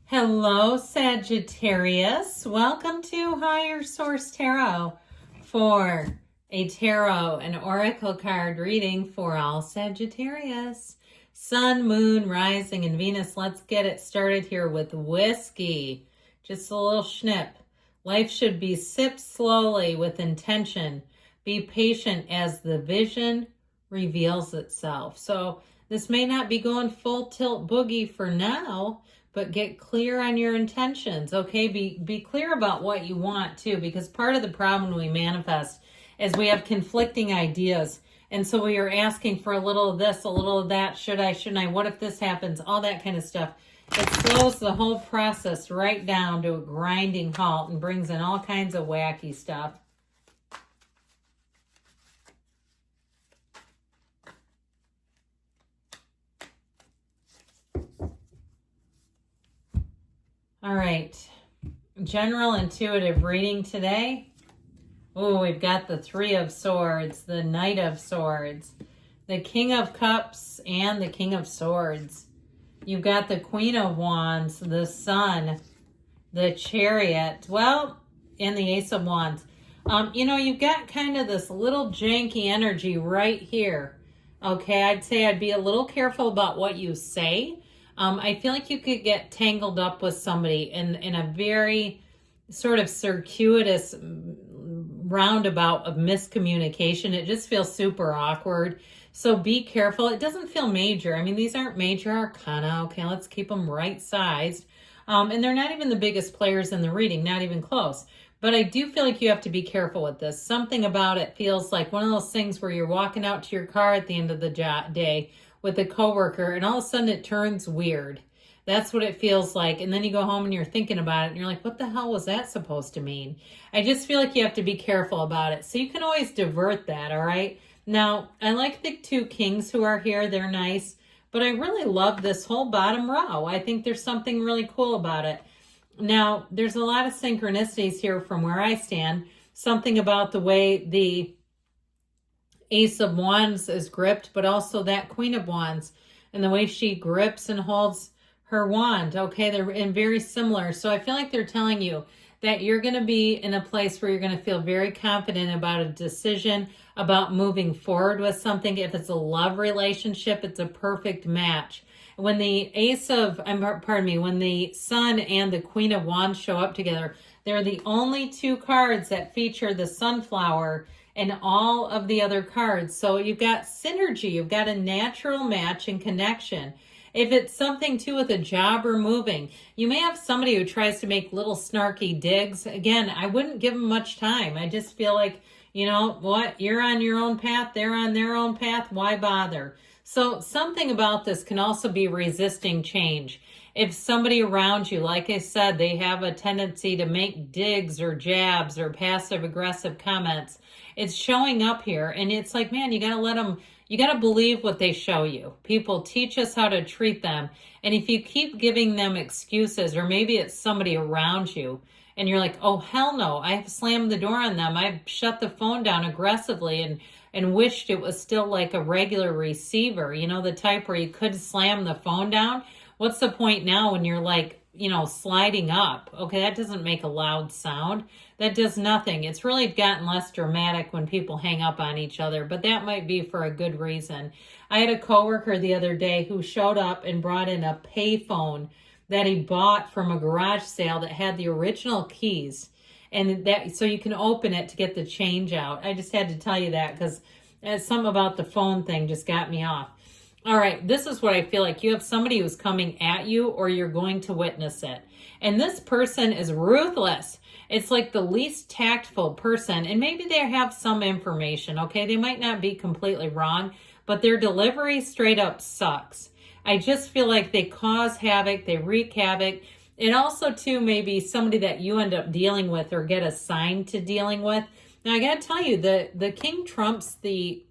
Hello, Sagittarius. Welcome to Higher Source Tarot for a tarot and oracle card reading for all Sagittarius. Sun, Moon, Rising, and Venus. Let's get it started here with whiskey. Just a little snip. Life should be sipped slowly with intention. Be patient as the vision reveals itself. So this may not be going full tilt boogie for now, but get clear on your intentions, okay? Be clear about what you want too, because part of the problem when we manifest is we have conflicting ideas. And so we are asking for a little of this, a little of that. Should I, shouldn't I? What if this happens? All that kind of stuff. It slows the whole process right down to a grinding halt and brings in all kinds of wacky stuff. All right, general intuitive reading today. Oh, we've got the Three of Swords, the Knight of Swords, the King of Cups, and the King of Swords. You've got the Queen of Wands, the Sun, the Chariot, well, and the Ace of Wands. You've got kind of this little janky energy right here. Okay, I'd say I'd be a little careful about what you say. I feel like you could get tangled up with somebody in a very sort of circuitous roundabout of miscommunication. It just feels super awkward. So be careful. It doesn't feel major. I mean, these aren't major arcana. Okay, let's keep them right-sized. And they're not even the biggest players in the reading, not even close. But I do feel like you have to be careful with this. Something about it feels like one of those things where you're walking out to your car at the end of the day with a coworker, and all of a sudden it turns weird. That's what it feels like. And then you go home and you're thinking about it and you're like, what the hell was that supposed to mean? I just feel like you have to be careful about it. So you can always divert that, all right? Now, I like the two kings who are here. They're nice. But I really love this whole bottom row. I think there's something really cool about it. Now, there's a lot of synchronicities here from where I stand. Something about the way the Ace of Wands is gripped, but also that Queen of Wands and the way she grips and holds her wand. Okay, they're very similar. So I feel like they're telling you that you're going to be in a place where you're going to feel very confident about a decision, about moving forward with something. If it's a love relationship, it's a perfect match. When the when the Sun and the Queen of Wands show up together, they're the only two cards that feature the sunflower and all of the other cards. So you've got synergy, you've got a natural match and connection. If it's something too with a job or moving, you may have somebody who tries to make little snarky digs. Again, I wouldn't give them much time. I just feel like, you know what, you're on your own path, they're on their own path, why bother? So something about this can also be resisting change. If somebody around you, like I said, they have a tendency to make digs or jabs or passive aggressive comments, it's showing up here. And it's like, man, you got to let them, you got to believe what they show you. People teach us how to treat them. And if you keep giving them excuses, or maybe it's somebody around you and you're like, oh, hell no, I've slammed the door on them. I've shut the phone down aggressively and wished it was still like a regular receiver, you know, the type where you could slam the phone down. What's the point now when you're like, you know, sliding up? Okay, that doesn't make a loud sound. That does nothing. It's really gotten less dramatic when people hang up on each other, but that might be for a good reason. I had a coworker the other day who showed up and brought in a payphone that he bought from a garage sale that had the original keys, and that so you can open it to get the change out. I just had to tell you that because something about the phone thing just got me off. All right, this is what I feel like. You have somebody who's coming at you, or you're going to witness it. And this person is ruthless. It's like the least tactful person. And maybe they have some information, okay? They might not be completely wrong, but their delivery straight up sucks. I just feel like they cause havoc, they wreak havoc. It also, too, may be somebody that you end up dealing with or get assigned to dealing with. Now, I got to tell you, the king trumps the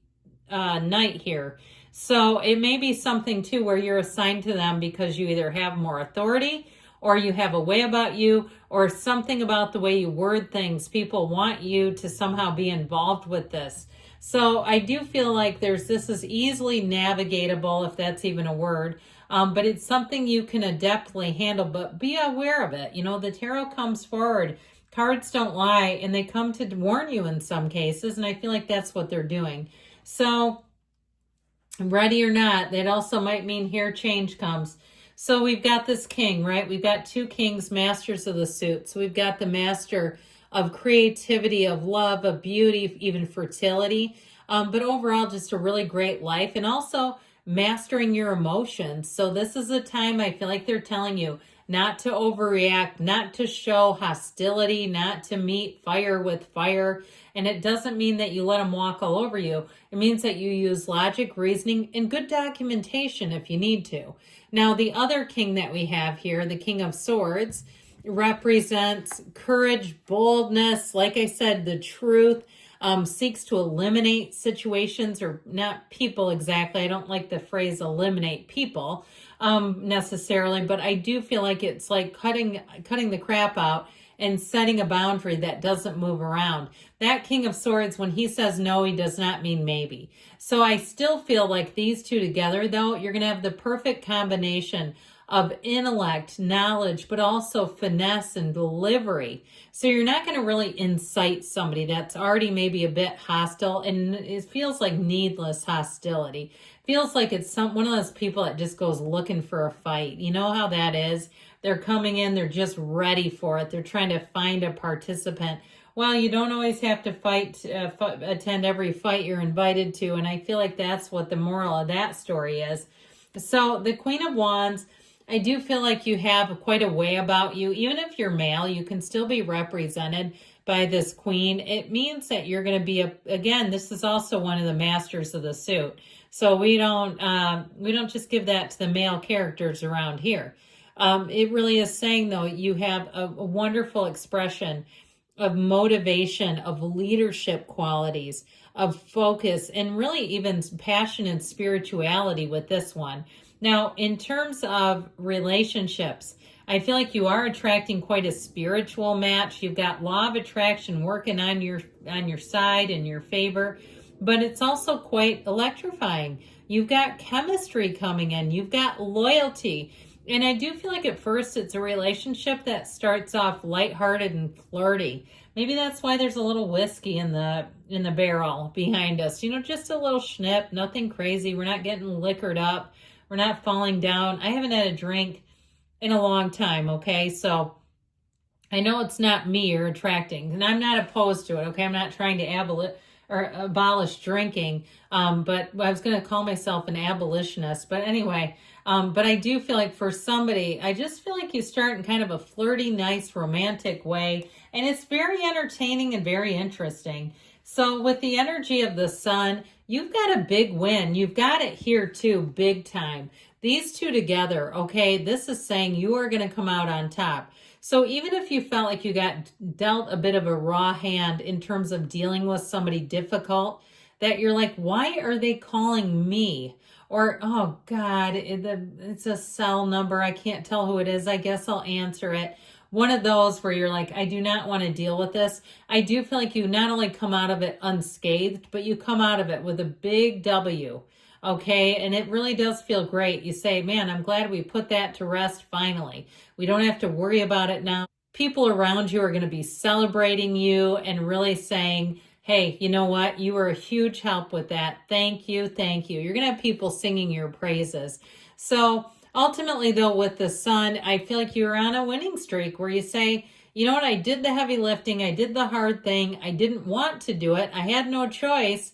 knight here. So it may be something too where you're assigned to them because you either have more authority or you have a way about you or something about the way you word things. People want you to somehow be involved with this. So I do feel like this is easily navigatable, if that's even a word. but it's something you can adeptly handle, but be aware of it. The tarot comes forward. Cards don't lie, and they come to warn you in some cases, and I feel like that's what they're doing. So, ready or not, that also might mean here change comes. So we've got this king, right? We've got two kings, masters of the suit. So we've got the master of creativity, of love, of beauty, even fertility. But overall, just a really great life, and also mastering your emotions. So this is a time I feel like they're telling you not to overreact, not to show hostility, not to meet fire with fire. And it doesn't mean that you let them walk all over you. It means that you use logic, reasoning, and good documentation if you need to. Now, the other king that we have here, the King of Swords, represents courage, boldness, like I said, the truth, seeks to eliminate situations, or not people exactly. I don't like the phrase eliminate people necessarily, but I do feel like it's like cutting the crap out and setting a boundary that doesn't move around. That King of Swords, when he says no, he does not mean maybe. So I still feel like these two together, though, you're going to have the perfect combination of intellect, knowledge, but also finesse and delivery. So you're not going to really incite somebody that's already maybe a bit hostile, and it feels like needless hostility. Feels like it's one of those people that just goes looking for a fight. You know how that is? They're coming in, they're just ready for it. They're trying to find a participant. Well, you don't always have to attend every fight you're invited to, and I feel like that's what the moral of that story is. So the Queen of Wands, I do feel like you have quite a way about you. Even if you're male, you can still be represented by this queen. It means that you're going to be again, this is also one of the masters of the suit. So we don't just give that to the male characters around here. It really is saying, though, you have a wonderful expression of motivation, of leadership qualities, of focus, and really even passion and spirituality with this one. Now, in terms of relationships, I feel like you are attracting quite a spiritual match. You've got law of attraction working on your side, in your favor, but it's also quite electrifying. You've got chemistry coming in. You've got loyalty. And I do feel like at first it's a relationship that starts off lighthearted and flirty. Maybe that's why there's a little whiskey in the barrel behind us. Just a little schnip, nothing crazy. We're not getting liquored up. We're not falling down. I haven't had a drink in a long time, okay? So I know it's not me you're attracting, and I'm not opposed to it, okay? I'm not trying to abolish drinking, but I was going to call myself an abolitionist. But anyway, but I do feel like for somebody, I just feel like you start in kind of a flirty, nice, romantic way, and it's very entertaining and very interesting. So with the energy of the sun, you've got a big win. You've got it here too, big time. These two together, okay, this is saying you are going to come out on top. So even if you felt like you got dealt a bit of a raw hand in terms of dealing with somebody difficult, that you're like, why are they calling me? Or, oh God, it's a cell number. I can't tell who it is. I guess I'll answer it. One of those where you're like, I do not want to deal with this. I do feel like you not only come out of it unscathed, but you come out of it with a big W. Okay, and it really does feel great. You say, man, I'm glad we put that to rest finally. We don't have to worry about it now. People around you are going to be celebrating you and really saying, hey, you know what? You were a huge help with that. Thank you, thank you. You're going to have people singing your praises. So ultimately, though, with the sun, I feel like you're on a winning streak where you say, you know what? I did the heavy lifting. I did the hard thing. I didn't want to do it. I had no choice.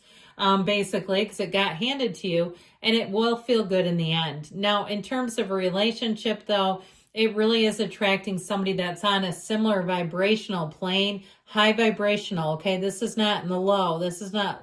Basically, because it got handed to you, and it will feel good in the end. Now, in terms of a relationship, though, it really is attracting somebody that's on a similar vibrational plane, high vibrational, okay? This is not in the low. This is not,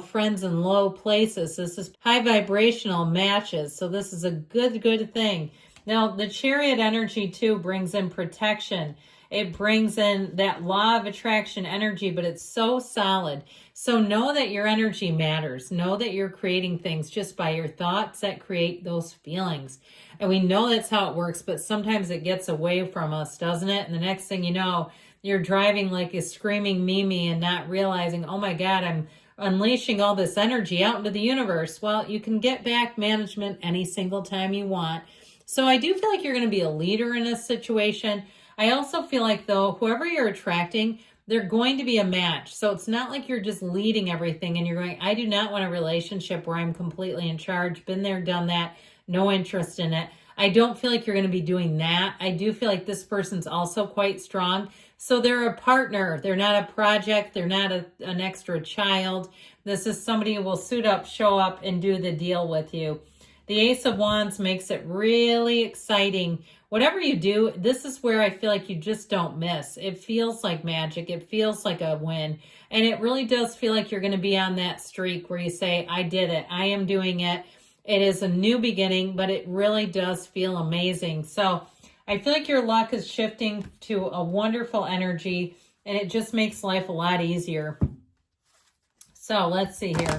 friends in low places. This is high vibrational matches, so this is a good thing. Now, the Chariot energy, too, brings in protection. It brings in that law of attraction energy, but it's so solid. So know that your energy matters. Know that you're creating things just by your thoughts that create those feelings. And we know that's how it works, but sometimes it gets away from us, doesn't it? And the next thing you know, you're driving like a screaming Mimi and not realizing, oh my God, I'm unleashing all this energy out into the universe. Well, you can get back management any single time you want. So I do feel like you're going to be a leader in this situation. I also feel like, though, whoever you're attracting, they're going to be a match. So it's not like you're just leading everything and you're going, I do not want a relationship where I'm completely in charge. Been there, done that. No interest in it. I don't feel like you're going to be doing that. I do feel like this person's also quite strong. So they're a partner. They're not a project. They're not an extra child. This is somebody who will suit up, show up, and do the deal with you. The Ace of Wands makes it really exciting. Whatever you do, this is where I feel like you just don't miss. It feels like magic. It feels like a win. And it really does feel like you're going to be on that streak where you say, I did it. I am doing it. It is a new beginning, but it really does feel amazing. So I feel like your luck is shifting to a wonderful energy, and it just makes life a lot easier. So let's see here.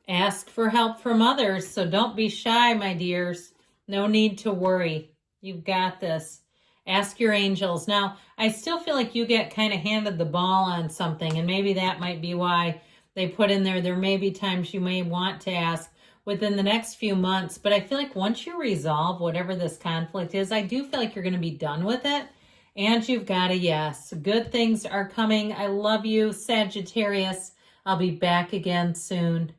Ask for help from others, so don't be shy, my dears. No need to worry. You've got this. Ask your angels. Now, I still feel like you get kind of handed the ball on something, and maybe that might be why they put in there may be times you may want to ask within the next few months, but I feel like once you resolve whatever this conflict is, I do feel like you're going to be done with it, and you've got a yes. Good things are coming. I love you, Sagittarius. I'll be back again soon.